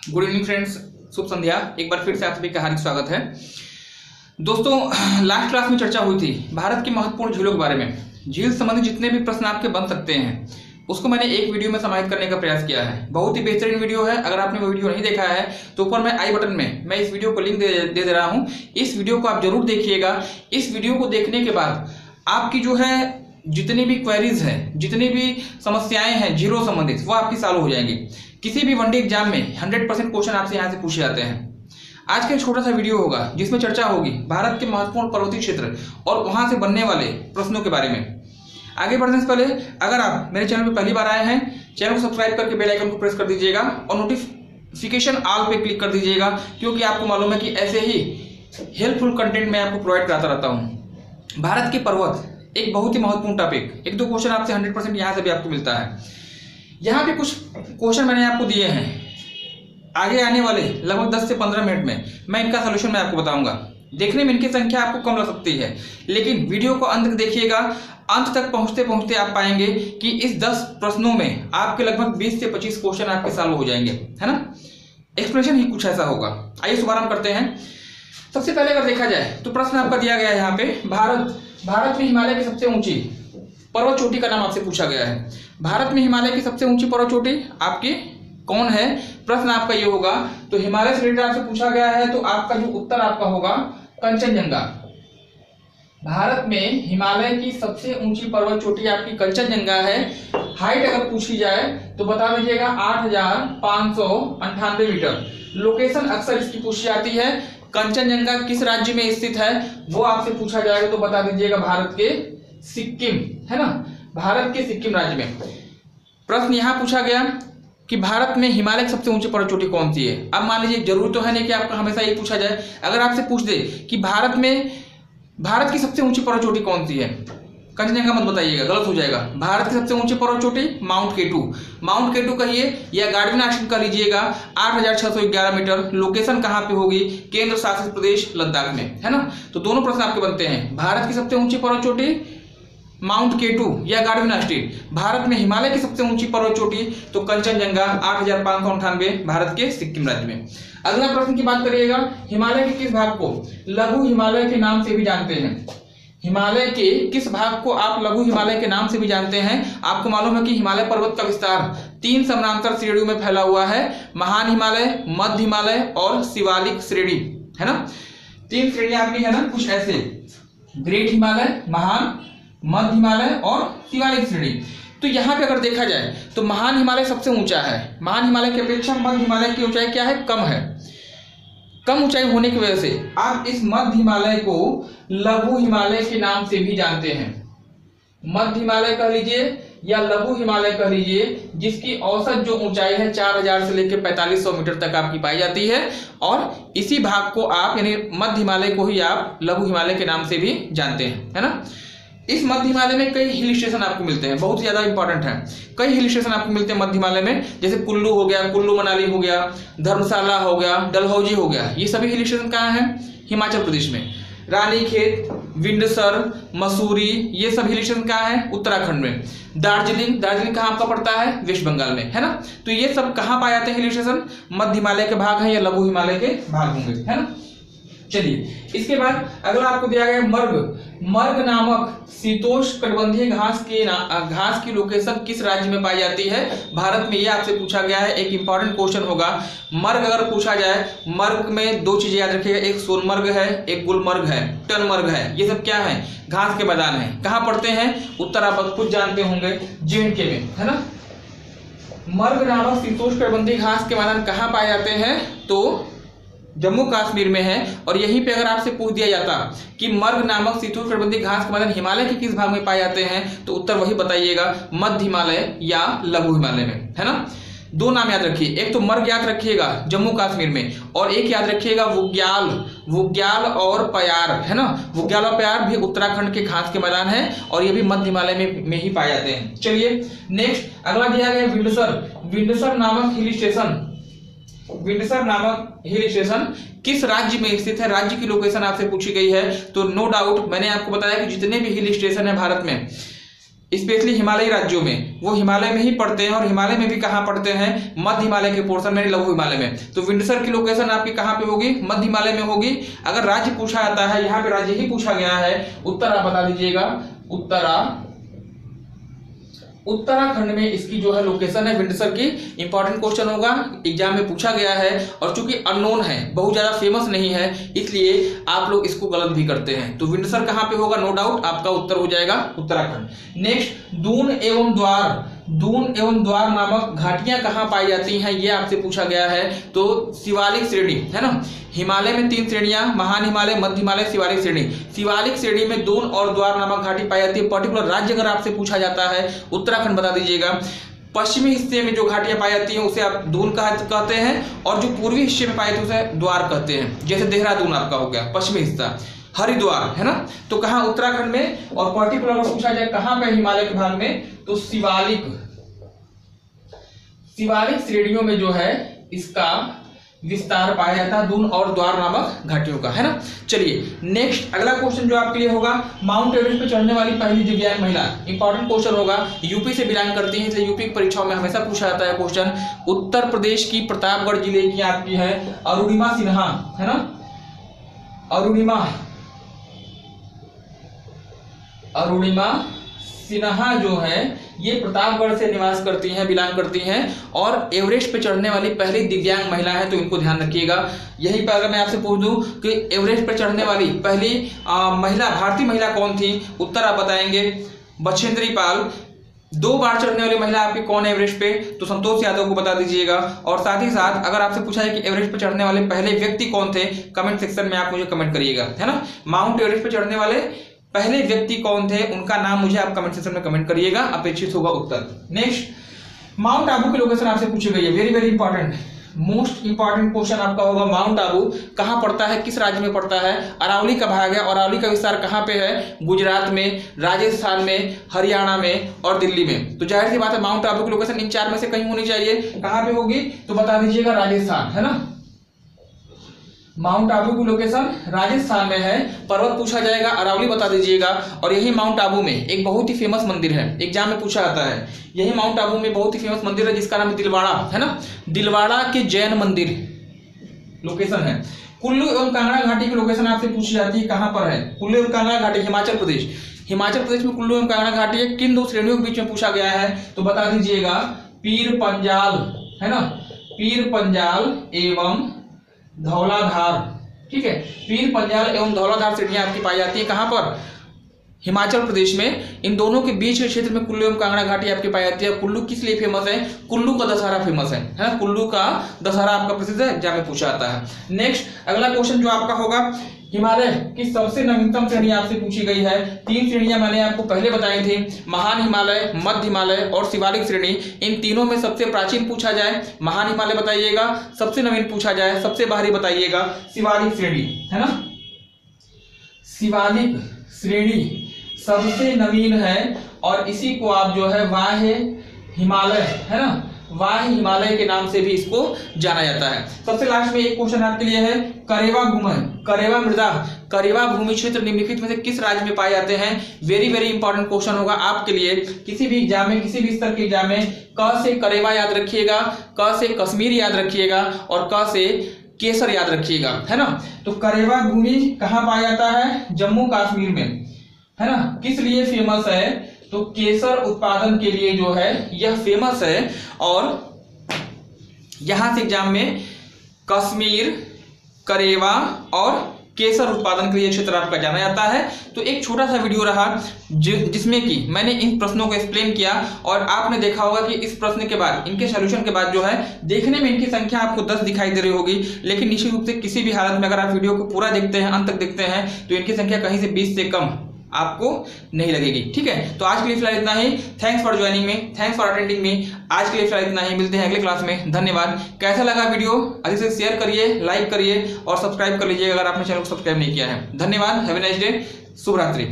Good evening friends, शुभ संध्या। एक बार फिर से आप सभी का हार्दिक स्वागत है। दोस्तों, लास्ट क्लास में चर्चा हुई थी भारत की महत्वपूर्ण झीलों के बारे में। झील संबंधी जितने भी प्रश्न आपके बन सकते हैं उसको मैंने एक वीडियो में समाहित करने का प्रयास किया है। बहुत ही बेहतरीन वीडियो है। अगर आपने वो वीडियो नहीं देखा है तो ऊपर मैं आई बटन में मैं इस वीडियो को लिंक दे रहा हूँ। इस वीडियो को आप जरूर देखिएगा। इस वीडियो को देखने के बाद आपकी जो है जितनी भी क्वेरीज हैं, जितनी भी समस्याएं हैं झीलों संबंधित, वो आपकी सॉल्व हो जाएंगी। किसी भी वनडे एग्जाम में 100% क्वेश्चन आपसे यहाँ से पूछे जाते हैं। आज का छोटा सा वीडियो होगा जिसमें चर्चा होगी भारत के महत्वपूर्ण पर्वतीय क्षेत्र और वहां से बनने वाले प्रश्नों के बारे में। आगे बढ़ने से पहले अगर आप मेरे चैनल पर पहली बार आए हैं, चैनल को सब्सक्राइब करके बेल आइकन को प्रेस कर दीजिएगा और नोटिफिकेशन ऑल पे क्लिक कर दीजिएगा, क्योंकि आपको मालूम है कि ऐसे ही हेल्पफुल कंटेंट मैं आपको प्रोवाइड कराता रहता हूँ। भारत के पर्वत एक बहुत ही महत्वपूर्ण टॉपिक। एक दो क्वेश्चन आपसे 100% यहाँ से भी आपको मिलता है। यहाँ पे कुछ क्वेश्चन मैंने आपको दिए हैं। आगे आने वाले लगभग 10 से 15 मिनट में मैं इनका सोल्यूशन मैं आपको बताऊंगा। देखने में इनकी संख्या आपको कम लग सकती है, लेकिन वीडियो को अंत तक देखिएगा। अंत तक पहुंचते पहुंचते आप पाएंगे कि इस 10 प्रश्नों में आपके लगभग 20 से 25 क्वेश्चन आपके सॉल्व हो जाएंगे, है ना। एक्सप्लेनेशन ही कुछ ऐसा होगा। आइए शुभारंभ करते हैं। सबसे पहले अगर देखा जाए तो प्रश्न आपका दिया गया है यहाँ पे, भारत में हिमालय की सबसे ऊंची पर्वत चोटी का नाम आपसे पूछा गया है। भारत में हिमालय की सबसे ऊंची पर्वत चोटी आपकी कौन है? प्रश्न आपका ये होगा। तो हिमालय से रिलेटेड आपसे पूछा गया है, तो आपका जो उत्तर आपका होगा कंचनजंगा। भारत में हिमालय की सबसे ऊंची पर्वत चोटी आपकी कंचनजंगा है। हाइट अगर पूछी जाए तो बता दीजिएगा 8,598 मीटर। लोकेशन अक्सर इसकी पूछी जाती है। कंचनजंगा किस राज्य में स्थित है वो आपसे पूछा जाएगा तो बता दीजिएगा भारत के सिक्किम, है ना, भारत के सिक्किम राज्य में। प्रश्न यहां पूछा गया कि भारत में हिमालय की सबसे ऊंची पर्वत चोटी कौन सी है। अब मान लीजिए, जरूर तो है नहीं कि आपका हमेशा ये पूछा जाए। अगर आपसे पूछ दे कि भारत की सबसे ऊंची पर्वत चोटी कौन सी है, कंचनजंगा मत बताइएगा, गलत हो जाएगा। भारत की सबसे ऊंची पर्वत चोटी माउंट केटू कहिए या गार्डन आश्रम कह लीजिएगा। 8,611 मीटर। लोकेशन कहाँ पे होगी? केंद्र शासित प्रदेश लद्दाख में, है ना। तो दोनों प्रश्न आपके बनते हैं। भारत की सबसे ऊंची पर्वत चोटी माउंट केटू या गार्डन आश्रम। भारत में हिमालय की सबसे ऊंची पर्वत चोटी तो कंचनजंगा 8,598 भारत के सिक्किम राज्य में। अगला प्रश्न की बात करिएगा, हिमालय के किस भाग को लघु हिमालय के नाम से भी जानते हैं? हिमालय के किस भाग को आप लघु हिमालय के नाम से भी जानते हैं? आपको मालूम है कि हिमालय पर्वत का विस्तार 3 समानांतर श्रेणियों में फैला हुआ है। महान हिमालय, मध्य हिमालय और शिवालिक श्रेणी, है ना। 3 श्रेणियां आपकी है ना, कुछ ऐसे, ग्रेट हिमालय, महान, मध्य हिमालय और शिवालिक श्रेणी। तो यहाँ पे अगर देखा जाए तो महान हिमालय सबसे ऊंचा है। महान हिमालय की अपेक्षा मध्य हिमालय की ऊंचाई क्या है? कम है। कम ऊंचाई होने की वजह से आप इस मध्य हिमालय को लघु हिमालय के नाम से भी जानते हैं। मध्य हिमालय कह लीजिए या लघु हिमालय कह लीजिए, जिसकी औसत जो ऊंचाई है 4,000 से लेकर 4,500 मीटर तक आपकी पाई जाती है। और इसी भाग को आप यानी मध्य हिमालय को ही आप लघु हिमालय के नाम से भी जानते हैं, है ना। इस मध्य हिमालय में कई हिल स्टेशन आपको मिलते हैं, बहुत ज्यादा इंपॉर्टेंट है। कई हिल स्टेशन आपको मिलते हैं मध्य हिमालय में, जैसे कुल्लू हो गया, कुल्लू मनाली हो गया, धर्मशाला हो गया, डलहौजी हो गया। ये सभी हिल स्टेशन कहाँ हैं? हिमाचल प्रदेश में। रानीखेत, विंडसर, मसूरी, ये सब हिल स्टेशन कहाँ हैं? उत्तराखंड में। दार्जिलिंग कहाँ आपका पड़ता है? वेस्ट बंगाल में, है ना। तो ये सब कहाँ पाए जाते हैं हिल स्टेशन? मध्य हिमालय के भाग हैं या लघु हिमालय के भाग होंगे, है ना। चलिए, इसके बाद अगला आपको दिया गया मर्ग नामक शीतोष्णकटिबंधीय घास की लोकेशन किस राज्य में पाई जाती है? भारत में। ये आपसे पूछा गया है, एक इंपॉर्टेंट क्वेश्चन होगा। मर्ग अगर पूछा जाए, मर्ग में 2 चीजें याद रखिएगा, एक सोनमर्ग है, एक गुलमर्ग है, टनमर्ग है। ये सब क्या है? घास के मैदान है। कहाँ पड़ते हैं? उत्तर आप खुद जानते होंगे, J&K में, है ना। मर्ग नामक शीतोष्णकटिबंधीय घास के मैदान कहाँ पाए जाते हैं? तो जम्मू कश्मीर में है। और यहीं पे अगर आपसे पूछ दिया जाता कि मर्ग नामक शीतोष्णकटिबंधीय घास के मैदान हिमालय के किस भाग में पाए जाते हैं, तो उत्तर वही बताइएगा, मध्य हिमालय या लघु हिमालय में, है ना। 2 नाम याद रखिए, एक तो मर्ग याद रखिएगा जम्मू कश्मीर में, और एक याद रखिएगा वुग्याल और प्यार, है ना। वुग्याल और प्यार भी उत्तराखंड के घास के मैदान है और ये भी मध्य हिमालय में ही पाए जाते हैं। चलिए नेक्स्ट अगला दिया गया विंडसर नामक हिल स्टेशन किस राज्य में स्थित है? राज्य की लोकेशन आपसे पूछी गई है। तो नो डाउट मैंने आपको बताया कि जितने भी हिल स्टेशन है भारत में, स्पेशली हिमालयी राज्यों में, वो हिमालय में ही पड़ते हैं। और हिमालय में भी कहाँ पड़ते हैं? मध्य हिमालय के पोर्शन में, लघु हिमालय में। तो विंडसर की लोकेशन आपकी कहाँ पे होगी? मध्य हिमालय में होगी। अगर राज्य पूछा जाता है, यहाँ पे राज्य ही पूछा गया है, उत्तर आप बता दीजिएगा, उत्तराखंड में इसकी जो है लोकेशन है विंडसर की। इंपॉर्टेंट क्वेश्चन होगा, एग्जाम में पूछा गया है, और चूंकि अननोन है, बहुत ज्यादा फेमस नहीं है, इसलिए आप लोग इसको गलत भी करते हैं। तो विंडसर कहाँ पे होगा? नो डाउट आपका उत्तर हो जाएगा उत्तराखंड। नेक्स्ट, दून एवं द्वार नामक घाटियां कहाँ पाई जाती हैं, ये आपसे पूछा गया है। तो शिवालिक श्रेणी है ना, हिमालय में 3 श्रेणियां, महान हिमालय, मध्य हिमालय, शिवालिक श्रेणी। शिवालिक श्रेणी में दून और द्वार नामक घाटी पाई जाती है। पर्टिकुलर राज्य अगर आपसे पूछा जाता है, उत्तराखंड बता दीजिएगा। पश्चिमी हिस्से में जो घाटियां पाई जाती हैं उसे आप दून कहते हैं, और जो पूर्वी हिस्से में पाई जाती है उसे द्वार कहते हैं। जैसे देहरादून आपका हो गया पश्चिमी हिस्सा, हरिद्वार है ना, तो कहाँ? उत्तराखंड में। और पर्टिकुलर अगर पूछा जाए कहाँ पे हिमालय के भाग में, तो शिवालिक श्रेणियों में जो है इसका विस्तार पाया जाता है, दून और द्वार नामक घाटियों का, है ना। चलिए नेक्स्ट, अगला क्वेश्चन जो आपके लिए होगा, माउंट एवरेस्ट पे चढ़ने वाली पहली दिव्यांग महिला। इंपॉर्टेंट क्वेश्चन होगा, यूपी से बिलोंग करती है, इसलिए यूपी की परीक्षाओं में हमेशा पूछा जाता है क्वेश्चन। उत्तर प्रदेश की प्रतापगढ़ जिले की आपकी है अरुणिमा सिन्हा, है ना। अरुणिमा सिन्हा जो है ये प्रतापगढ़ से निवास करती हैं, बिलोंग करती हैं, और एवरेस्ट पे चढ़ने वाली पहली दिव्यांग महिला है, तो इनको ध्यान रखिएगा। यहीं पर अगर मैं आपसे पूछ दूं कि एवरेस्ट पे चढ़ने वाली पहली महिला, भारतीय महिला कौन थी, उत्तर आप बताएंगे बछेंद्री पाल। 2 बार चढ़ने वाली महिला आपकी कौन है एवरेस्ट पे, तो संतोष यादव को बता दीजिएगा। और साथ ही साथ अगर आपसे पूछा है कि एवरेस्ट पे चढ़ने वाले पहले व्यक्ति कौन थे, कमेंट सेक्शन में आप मुझे कमेंट करिएगा, है ना। माउंट एवरेस्ट पे चढ़ने वाले पहले व्यक्ति कौन थे, उनका नाम मुझे आप कमेंट सेक्शन में कमेंट करिएगा, अपेक्षित होगा उत्तर। नेक्स्ट, माउंट आबू की लोकेशन आपसे पूछी गई है, very very important, most important question आपका होगा। माउंट आबू कहाँ पड़ता है, किस राज्य में पड़ता है? अरावली का भाग है। और अरावली का विस्तार कहाँ पे है? गुजरात में, राजस्थान में, हरियाणा में और दिल्ली में। तो जाहिर सी बात है माउंट आबू की लोकेशन इन 4 में से कहीं होनी चाहिए। कहाँ पे होगी, तो बता दीजिएगा राजस्थान, है ना। माउंट आबू की लोकेशन राजस्थान में है। पर्वत पूछा जाएगा, अरावली बता दीजिएगा। और यही माउंट आबू में एक बहुत ही फेमस मंदिर है, एग्जाम में पूछा जाता है। यही माउंट आबू में बहुत ही फेमस मंदिर है जिसका नाम है दिलवाड़ा, है ना। दिलवाड़ा के जैन मंदिर लोकेशन है। कुल्लू एवं कांगड़ा घाटी की लोकेशन आपसे पूछी जाती है, कहाँ पर है? कुल्लू एवं कांगड़ा घाटी हिमाचल प्रदेश। हिमाचल प्रदेश में कुल्लू एवं कांगड़ा घाटी है, किन 2 श्रेणियों के बीच में पूछा गया है, तो बता दीजिएगा पीर पंजाल, है ना। पीर पंजाल एवं धौलाधार, ठीक है। पीर पंजाल एवं धौलाधार श्रेणियां आपकी पाई जाती है कहां पर? हिमाचल प्रदेश में। इन दोनों के बीच के क्षेत्र में कुल्लू एवं कांगड़ा घाटी आपकी पाई जाती है। कुल्लू किस लिए फेमस है? कुल्लू का दशहरा फेमस है ना। कुल्लू का दशहरा आपका प्रसिद्ध है, एग्जाम में पूछा जाता है। नेक्स्ट, अगला क्वेश्चन जो आपका होगा, हिमालय की सबसे नवीनतम श्रेणी आपसे पूछी गई है। 3 श्रेणियां मैंने आपको पहले बताई थी, महान हिमालय, मध्य हिमालय और शिवालिक श्रेणी। इन तीनों में सबसे प्राचीन पूछा जाए महान हिमालय बताइएगा, सबसे नवीन पूछा जाए, सबसे बाहरी बताइएगा शिवालिक श्रेणी, है ना। शिवालिक श्रेणी सबसे नवीन है, और इसी को आप जो है वाह्य हिमालय, है ना, वाह्य हिमालय के नाम से भी इसको जाना जाता है। सबसे लास्ट में एक क्वेश्चन आपके लिए है, करेवा भूमि, करेवा मृदा, करेवा भूमि क्षेत्र निम्नलिखित में से किस राज्य में पाए जाते हैं? वेरी वेरी इंपॉर्टेंट क्वेश्चन होगा आपके लिए, किसी भी एग्जाम में, किसी भी स्तर के एग्जाम में। क से करेवा याद रखिएगा, क से कश्मीर याद रखिएगा, और क से केसर याद रखिएगा, है ना। तो करेवा भूमि कहाँ पाया जाता है? जम्मू कश्मीर में, है ना। किस लिए फेमस है? तो केसर उत्पादन के लिए जो है यह फेमस है। और यहां से एग्जाम में कश्मीर, करेवा और केसर उत्पादन के लिए क्षेत्र आपका जाना जाता है। तो एक छोटा सा वीडियो रहा जिसमें कि मैंने इन प्रश्नों को एक्सप्लेन किया, और आपने देखा होगा कि इस प्रश्न के बाद, इनके सॉल्यूशन के बाद जो है देखने में इनकी संख्या आपको 10 दिखाई दे रही होगी, लेकिन निश्चित रूप से किसी भी हालत में अगर आप वीडियो को पूरा देखते हैं, अंत तक देखते हैं, तो इनकी संख्या कहीं से 20 से कम आपको नहीं लगेगी, ठीक है। तो आज के लिए फिलहाल इतना ही। Thanks for joining me, thanks for attending me. आज के लिए फिलहाल इतना ही, मिलते हैं अगले क्लास में। धन्यवाद। कैसा लगा वीडियो, अधिक से शेयर करिए, लाइक करिए और सब्सक्राइब कर लीजिएगा अगर आपने चैनल को सब्सक्राइब नहीं किया है। धन्यवाद। Have a nice day. शुभ रात्रि।